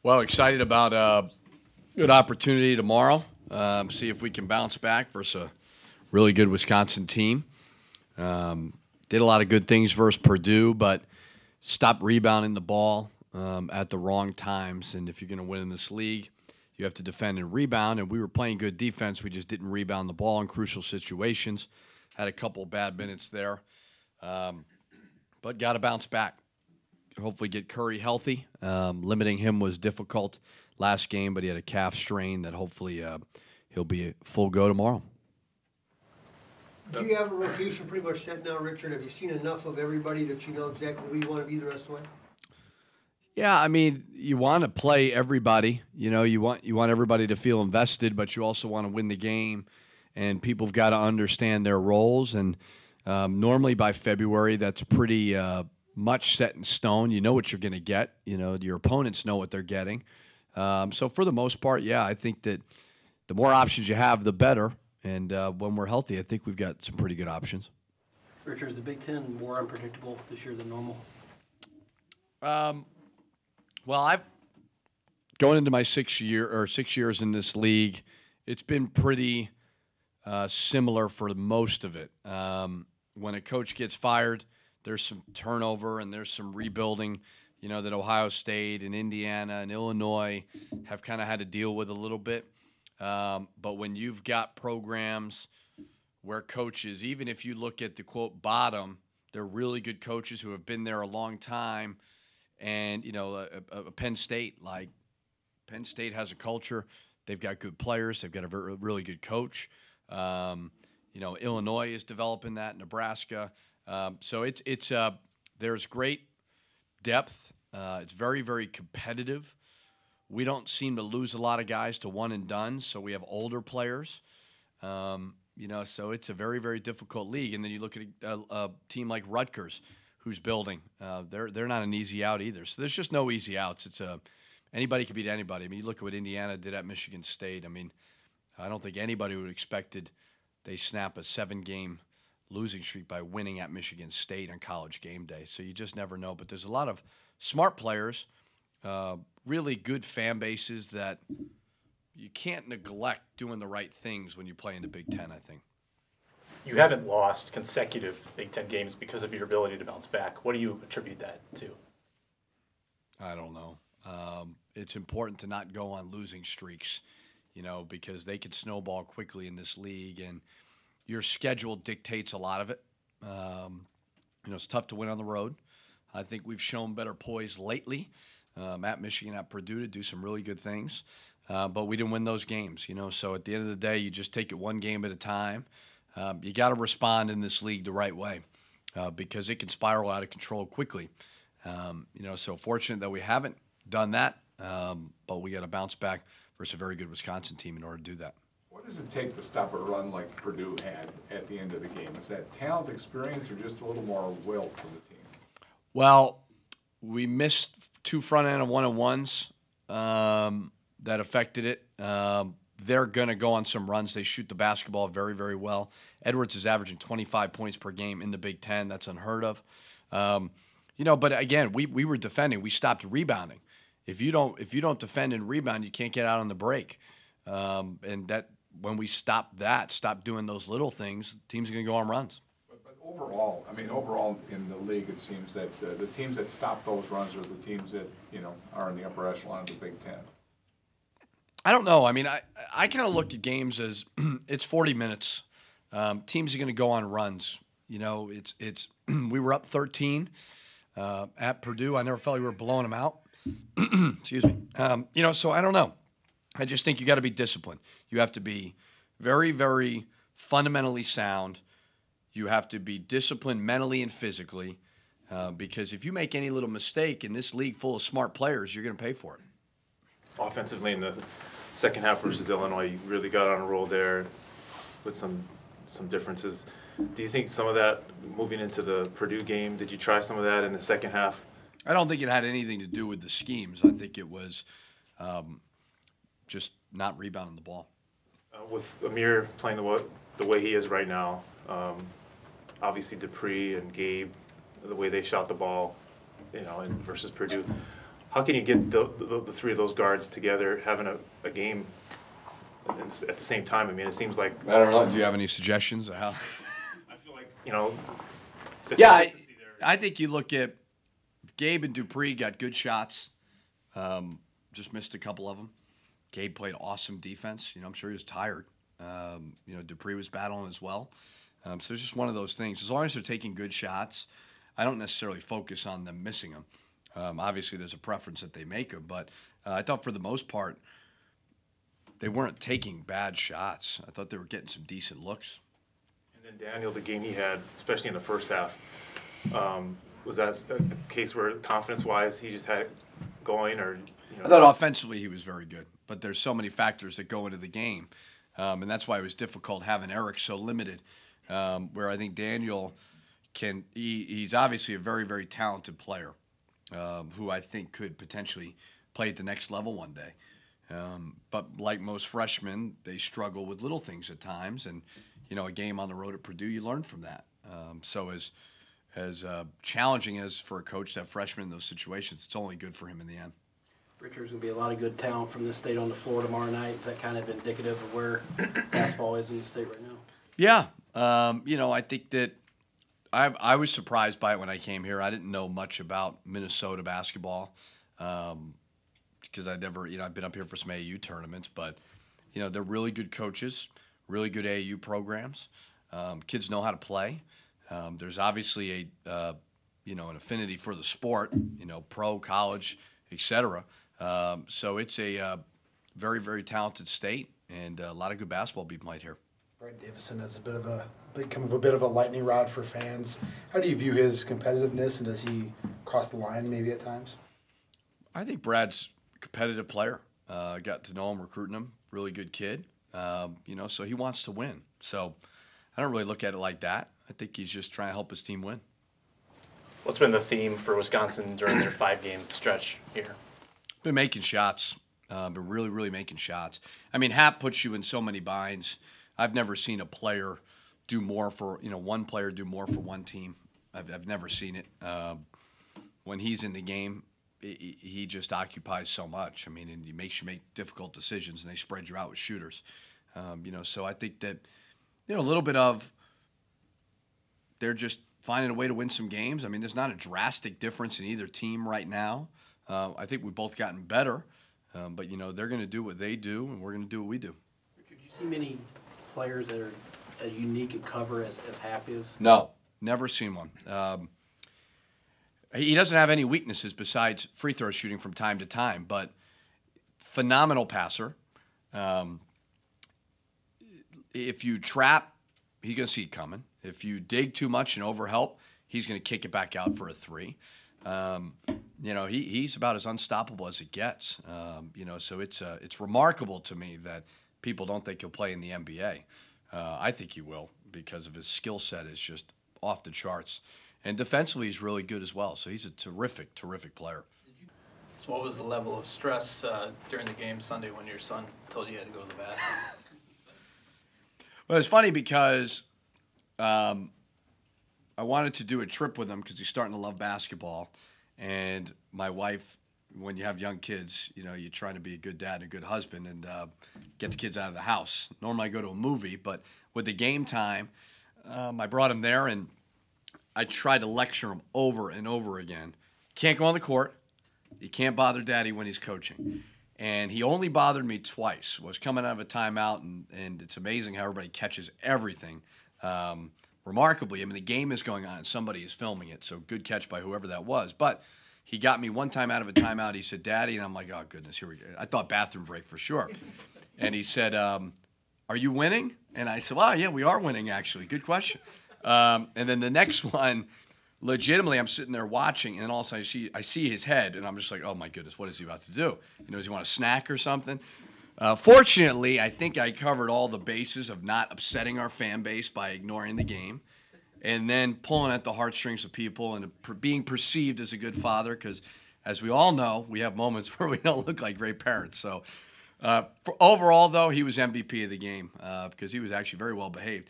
Well, excited about a good opportunity tomorrow. See if we can bounce back versus a really good Wisconsin team. Did a lot of good things versus Purdue, but stopped rebounding the ball at the wrong times. And if you're going to win in this league, you have to defend and rebound. And we were playing good defense. We just didn't rebound the ball in crucial situations. Had a couple bad minutes there, but got to bounce back. Hopefully get Curry healthy. Limiting him was difficult last game, but he had a calf strain that hopefully he'll be a full go tomorrow. Do you have a rotation pretty much set now, Richard? Have you seen enough of everybody that you know exactly who you want to be the rest of the way? Yeah, I mean, you want to play everybody. You know, you want everybody to feel invested, but you also want to win the game, and people have got to understand their roles. And normally by February, that's pretty much set in stone. You know what you're going to get. You know, your opponents know what they're getting. So for the most part, yeah, I think that the more options you have, the better. And when we're healthy, I think we've got some pretty good options. Richard, is the Big Ten more unpredictable this year than normal? Well, I've going into my 6 years in this league, it's been pretty similar for most of it. When a coach gets fired, there's some turnover and there's some rebuilding, you know, that Ohio State and Indiana and Illinois have kind of had to deal with a little bit. But when you've got programs where coaches, even if you look at the, quote, bottom, they're really good coaches who have been there a long time. And, you know, a Penn State, like Penn State has a culture. They've got good players. They've got a really good coach. You know, Illinois is developing that, Nebraska. So it's there's great depth. It's very, very competitive. We don't seem to lose a lot of guys to one and done, so we have older players. You know, so it's a very, very difficult league. And then you look at a team like Rutgers, who's building. They're not an easy out either. So there's just no easy outs. It's anybody can beat anybody. I mean, you look at what Indiana did at Michigan State. I mean, I don't think anybody would have expected they snap a 7-game losing streak by winning at Michigan State on College game day. So you just never know. But there's a lot of smart players, really good fan bases that you can't neglect doing the right things when you play in the Big Ten, I think. You haven't lost consecutive Big Ten games because of your ability to bounce back. What do you attribute that to? I don't know. It's important to not go on losing streaks, you know, because they could snowball quickly in this league, and your schedule dictates a lot of it. You know, it's tough to win on the road. I think we've shown better poise lately at Michigan, at Purdue, to do some really good things. But we didn't win those games, you know. So at the end of the day, you just take it one game at a time. You got to respond in this league the right way because it can spiral out of control quickly. You know, so fortunate that we haven't done that, but we got to bounce back versus a very good Wisconsin team in order to do that. What does it take to stop a run like Purdue had at the end of the game? Is that talent, experience, or just a little more will for the team? Well, we missed 2 front-end and one-on-ones that affected it. They're going to go on some runs. They shoot the basketball very, very well. Edwards is averaging 25 points per game in the Big Ten. That's unheard of. You know, but again, we were defending. We stopped rebounding. If you don't defend and rebound, you can't get out on the break. And that when we stop doing those little things, teams are going to go on runs. But overall, I mean, overall in the league, it seems that the teams that stop those runs are the teams that, you know, are in the upper echelon of the Big Ten. I don't know. I mean, I kind of look at games as it's 40 minutes. Teams are going to go on runs. You know, it's we were up 13 at Purdue. I never felt we were blowing them out. Excuse me. You know, so I don't know. I just think you got to be disciplined. You have to be very, very fundamentally sound. You have to be disciplined mentally and physically because if you make any little mistake in this league full of smart players, you're going to pay for it. Offensively in the second half versus Illinois, you really got on a roll there with some differences. Do you think some of that moving into the Purdue game, did you try some of that in the second half? I don't think it had anything to do with the schemes. I think it was just not rebounding the ball. With Amir playing the way he is right now, obviously Dupree and Gabe, the way they shot the ball, you know, and versus Purdue, How can you get the three of those guards together having a game at the same time? I mean, it seems like I don't know. Do you have any suggestions of how? I feel like, you know, the Yeah, consistency there. I think you look at Gabe and Dupree got good shots. Just missed a couple of them. Gabe played awesome defense. You know, I'm sure he was tired. You know, Dupree was battling as well. So it's just one of those things. As long as they're taking good shots, I don't necessarily focus on them missing them. Obviously, there's a preference that they make them, but I thought for the most part, they weren't taking bad shots. I thought they were getting some decent looks. And then Daniel, the game he had, especially in the first half, was that a case where confidence-wise he just had it going, or you know? I thought offensively he was very good, but there's so many factors that go into the game, and that's why it was difficult having Eric so limited. Where I think Daniel he's obviously a very, very talented player, who I think could potentially play at the next level one day. But like most freshmen, they struggle with little things at times, and you know, a game on the road at Purdue, you learn from that. So as challenging as for a coach to have freshmen in those situations, it's only good for him in the end. Richard's going to be a lot of good talent from this state on the floor tomorrow night. Is that kind of indicative of where basketball is in the state right now? Yeah. You know, I think that I was surprised by it when I came here. I didn't know much about Minnesota basketball because I'd never, you know, I've been up here for some AAU tournaments, but, you know, they're really good coaches, really good AAU programs. Kids know how to play. There's obviously you know, an affinity for the sport, you know, pro, college, etc. So it's a very, very talented state and a lot of good basketball being played here. Brad Davison has become a bit of a lightning rod for fans. How do you view his competitiveness, and does he cross the line maybe at times? I think Brad's a competitive player. Got to know him, recruiting him. Really good kid. You know, so he wants to win. So I don't really look at it like that. I think he's just trying to help his team win. What's been the theme for Wisconsin during their 5-game stretch here? Been making shots. Been really, really making shots. I mean, Hap puts you in so many binds. I've never seen a player do more for, you know, one player do more for one team. I've never seen it. When he's in the game, he just occupies so much. I mean, and he makes you make difficult decisions, and they spread you out with shooters. You know, so I think that, you know, a little bit of they're just finding a way to win some games. I mean, there's not a drastic difference in either team right now. I think we've both gotten better, but, you know, they're going to do what they do, and we're going to do what we do. Richard, do you see many players that are as unique at cover as Hap is? No, never seen one. He doesn't have any weaknesses besides free throw shooting from time to time, but phenomenal passer. If you trap, he's going to see it coming. If you dig too much and overhelp, he's going to kick it back out for a three. You know, he's about as unstoppable as it gets. You know, so it's remarkable to me that people don't think he'll play in the NBA. I think he will because of his skill set is just off the charts. And defensively, he's really good as well. So he's a terrific, terrific player. So what was the level of stress during the game Sunday when your son told you you had to go to the bathroom? Well, it's funny because I wanted to do a trip with him because he's starting to love basketball. And my wife, when you have young kids, you know, you're trying to be a good dad and a good husband and get the kids out of the house. Normally I go to a movie, but with the game time, I brought him there and I tried to lecture him over and over again. Can't go on the court. You can't bother Daddy when he's coaching. And he only bothered me twice. Was coming out of a timeout, and it's amazing how everybody catches everything. Remarkably, I mean, the game is going on and somebody is filming it, so good catch by whoever that was. But he got me one time out of a timeout. He said, Daddy, and I'm like, oh, goodness, here we go. I thought bathroom break for sure. And he said, are you winning? And I said, well, yeah, we are winning, actually. Good question. And then the next one, legitimately, I'm sitting there watching, and all of a sudden I see his head, and I'm just like, oh, my goodness, what is he about to do? You know, does he want a snack or something? Fortunately, I think I covered all the bases of not upsetting our fan base by ignoring the game and then pulling at the heartstrings of people and being perceived as a good father because, as we all know, we have moments where we don't look like great parents. So overall, though, he was MVP of the game because he was actually very well behaved.